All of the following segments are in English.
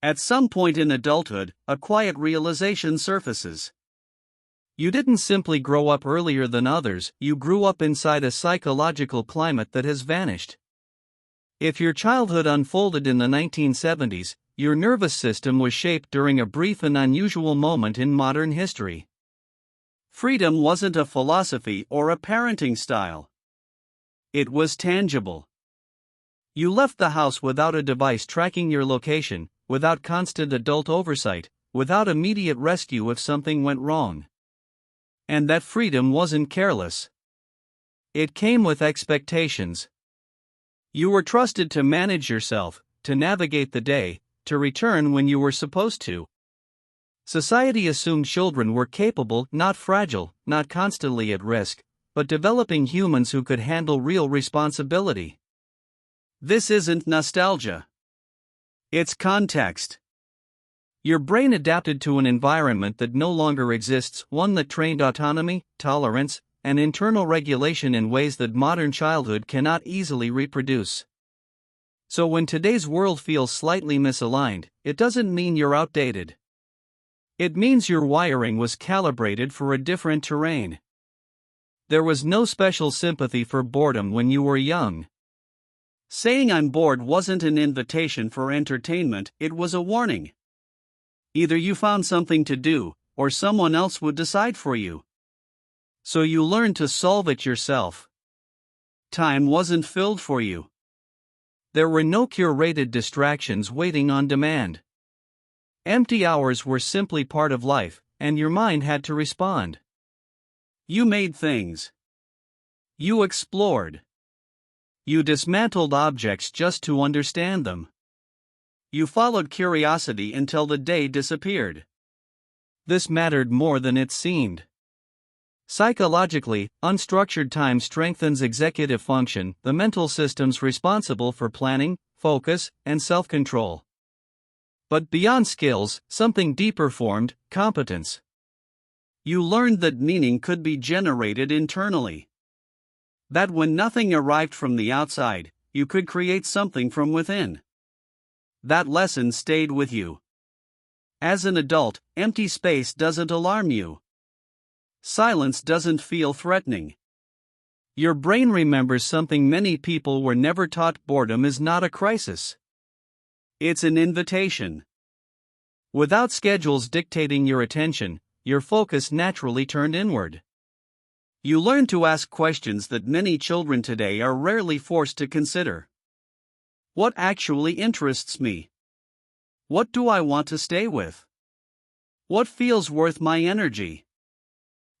At some point in adulthood, a quiet realization surfaces. You didn't simply grow up earlier than others, you grew up inside a psychological climate that has vanished. If your childhood unfolded in the 1970s, your nervous system was shaped during a brief and unusual moment in modern history. Freedom wasn't a philosophy or a parenting style. It was tangible. You left the house without a device tracking your location, without constant adult oversight, without immediate rescue if something went wrong. And that freedom wasn't careless. It came with expectations. You were trusted to manage yourself, to navigate the day, to return when you were supposed to. Society assumed children were capable, not fragile, not constantly at risk, but developing humans who could handle real responsibility. This isn't nostalgia. It's context. Your brain adapted to an environment that no longer exists, one that trained autonomy, tolerance, and internal regulation in ways that modern childhood cannot easily reproduce. So when today's world feels slightly misaligned, it doesn't mean you're outdated. It means your wiring was calibrated for a different terrain. There was no special sympathy for boredom when you were young. Saying I'm bored wasn't an invitation for entertainment, it was a warning. Either you found something to do, or someone else would decide for you. So you learned to solve it yourself. Time wasn't filled for you. There were no curated distractions waiting on demand. Empty hours were simply part of life, and your mind had to respond. You made things. You explored. You dismantled objects just to understand them. You followed curiosity until the day disappeared. This mattered more than it seemed. Psychologically, unstructured time strengthens executive function, the mental systems responsible for planning, focus, and self-control. But beyond skills, something deeper formed: competence. You learned that meaning could be generated internally. That when nothing arrived from the outside, you could create something from within. That lesson stayed with you. As an adult, empty space doesn't alarm you. Silence doesn't feel threatening. Your brain remembers something many people were never taught: boredom is not a crisis. It's an invitation. Without schedules dictating your attention, your focus naturally turned inward. You learned to ask questions that many children today are rarely forced to consider. What actually interests me? What do I want to stay with? What feels worth my energy?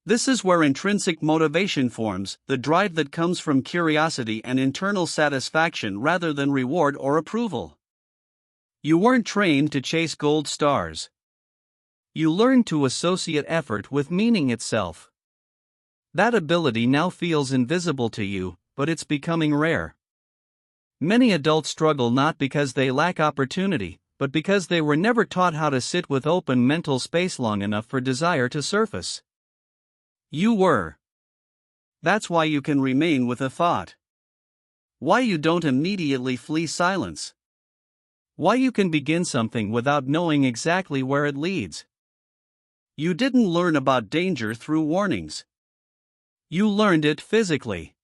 This is where intrinsic motivation forms, the drive that comes from curiosity and internal satisfaction rather than reward or approval. You weren't trained to chase gold stars. You learned to associate effort with meaning itself. That ability now feels invisible to you, but it's becoming rare. Many adults struggle not because they lack opportunity, but because they were never taught how to sit with open mental space long enough for desire to surface. You were. That's why you can remain with a thought. Why you don't immediately flee silence. Why you can begin something without knowing exactly where it leads. You didn't learn about danger through warnings. You learned it physically.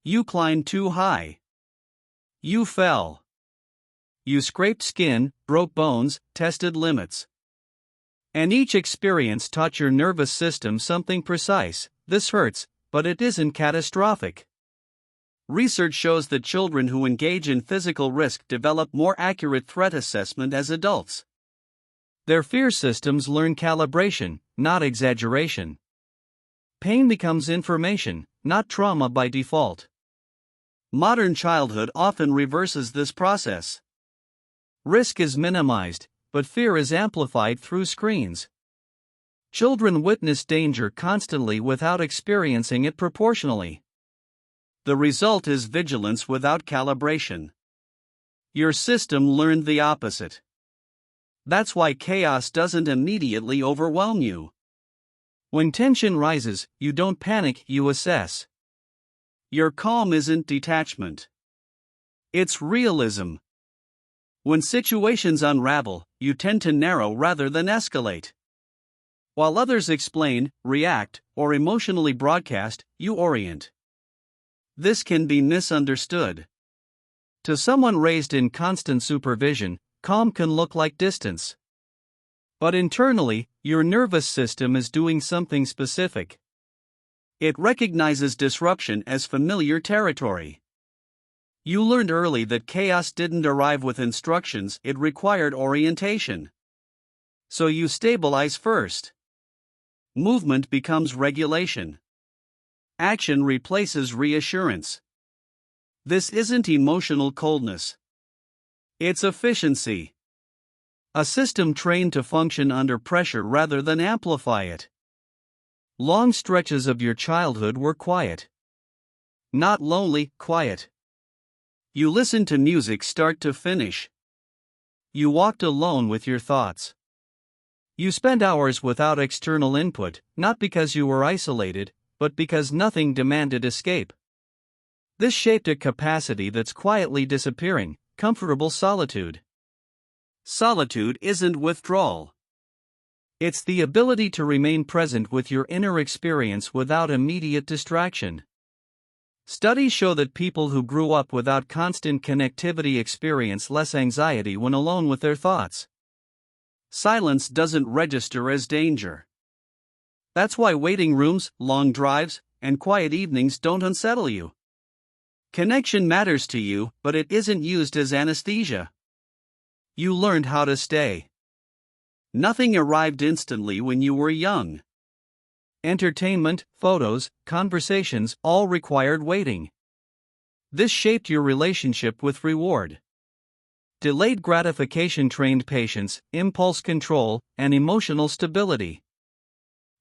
You climbed too high. You fell. You scraped skin, broke bones, tested limits. And each experience taught your nervous system something precise: this hurts, but it isn't catastrophic. Research shows that children who engage in physical risk develop more accurate threat assessment as adults. Their fear systems learn calibration, not exaggeration. Pain becomes information, not trauma by default. Modern childhood often reverses this process. Risk is minimized, but fear is amplified through screens. Children witness danger constantly without experiencing it proportionally. The result is vigilance without calibration. Your system learned the opposite. That's why chaos doesn't immediately overwhelm you. When tension rises, you don't panic, you assess. Your calm isn't detachment. It's realism. When situations unravel, you tend to narrow rather than escalate. While others explain, react, or emotionally broadcast, you orient. This can be misunderstood. To someone raised in constant supervision, calm can look like distance. But internally, your nervous system is doing something specific. It recognizes disruption as familiar territory. You learned early that chaos didn't arrive with instructions, it required orientation. So you stabilize first. Movement becomes regulation. Action replaces reassurance. This isn't emotional coldness. It's efficiency. A system trained to function under pressure rather than amplify it. Long stretches of your childhood were quiet. Not lonely, quiet. You listened to music start to finish. You walked alone with your thoughts. You spent hours without external input, not because you were isolated, but because nothing demanded escape. This shaped a capacity that's quietly disappearing: comfortable solitude. Solitude isn't withdrawal. It's the ability to remain present with your inner experience without immediate distraction. Studies show that people who grew up without constant connectivity experience less anxiety when alone with their thoughts. Silence doesn't register as danger. That's why waiting rooms, long drives, and quiet evenings don't unsettle you. Connection matters to you, but it isn't used as anesthesia. You learned how to stay. Nothing arrived instantly when you were young. Entertainment, photos, conversations all required waiting. This shaped your relationship with reward. Delayed gratification trained patience, impulse control, and emotional stability.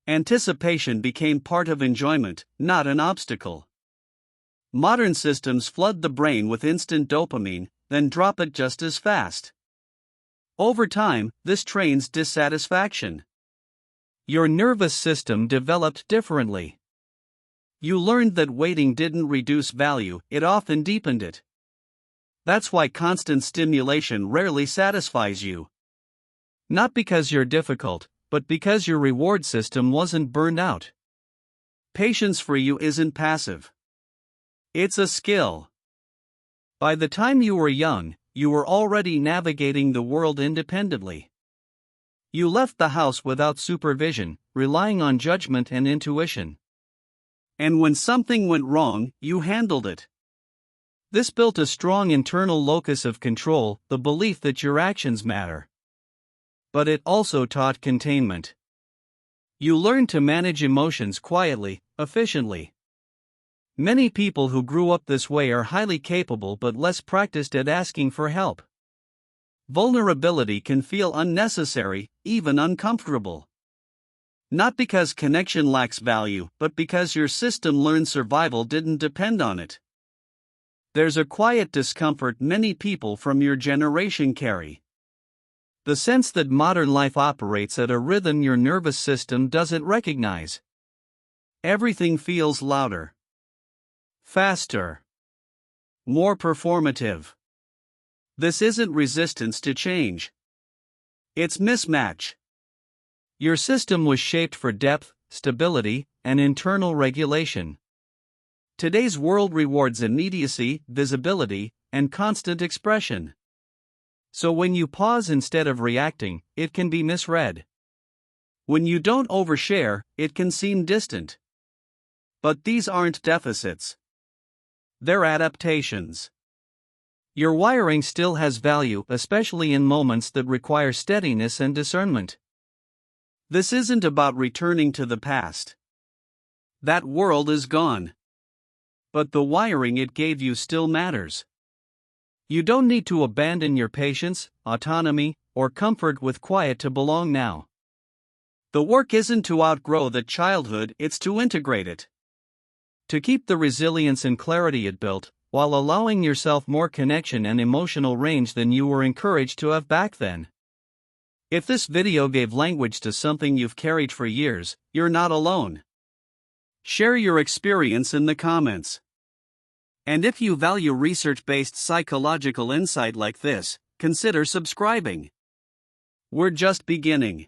Anticipation became part of enjoyment, not an obstacle. Modern systems flood the brain with instant dopamine, then drop it just as fast. Over time, this trains dissatisfaction. Your nervous system developed differently. You learned that waiting didn't reduce value, it often deepened it. That's why constant stimulation rarely satisfies you. Not because you're difficult, but because your reward system wasn't burned out. Patience for you isn't passive. It's a skill. By the time you were young, you were already navigating the world independently. You left the house without supervision, relying on judgment and intuition. And when something went wrong, you handled it. This built a strong internal locus of control, the belief that your actions matter. But it also taught containment. You learned to manage emotions quietly, efficiently. Many people who grew up this way are highly capable but less practiced at asking for help. Vulnerability can feel unnecessary, even uncomfortable. Not because connection lacks value, but because your system learned survival didn't depend on it. There's a quiet discomfort many people from your generation carry. The sense that modern life operates at a rhythm your nervous system doesn't recognize. Everything feels louder, faster, more performative. This isn't resistance to change. It's mismatch. Your system was shaped for depth, stability, and internal regulation. Today's world rewards immediacy, visibility, and constant expression. So when you pause instead of reacting, it can be misread. When you don't overshare, it can seem distant. But these aren't deficits. They're adaptations. Your wiring still has value, especially in moments that require steadiness and discernment. This isn't about returning to the past. That world is gone. But the wiring it gave you still matters. You don't need to abandon your patience, autonomy, or comfort with quiet to belong now. The work isn't to outgrow the childhood, it's to integrate it. To keep the resilience and clarity it built, while allowing yourself more connection and emotional range than you were encouraged to have back then. If this video gave language to something you've carried for years, you're not alone. Share your experience in the comments. And if you value research-based psychological insight like this, consider subscribing. We're just beginning.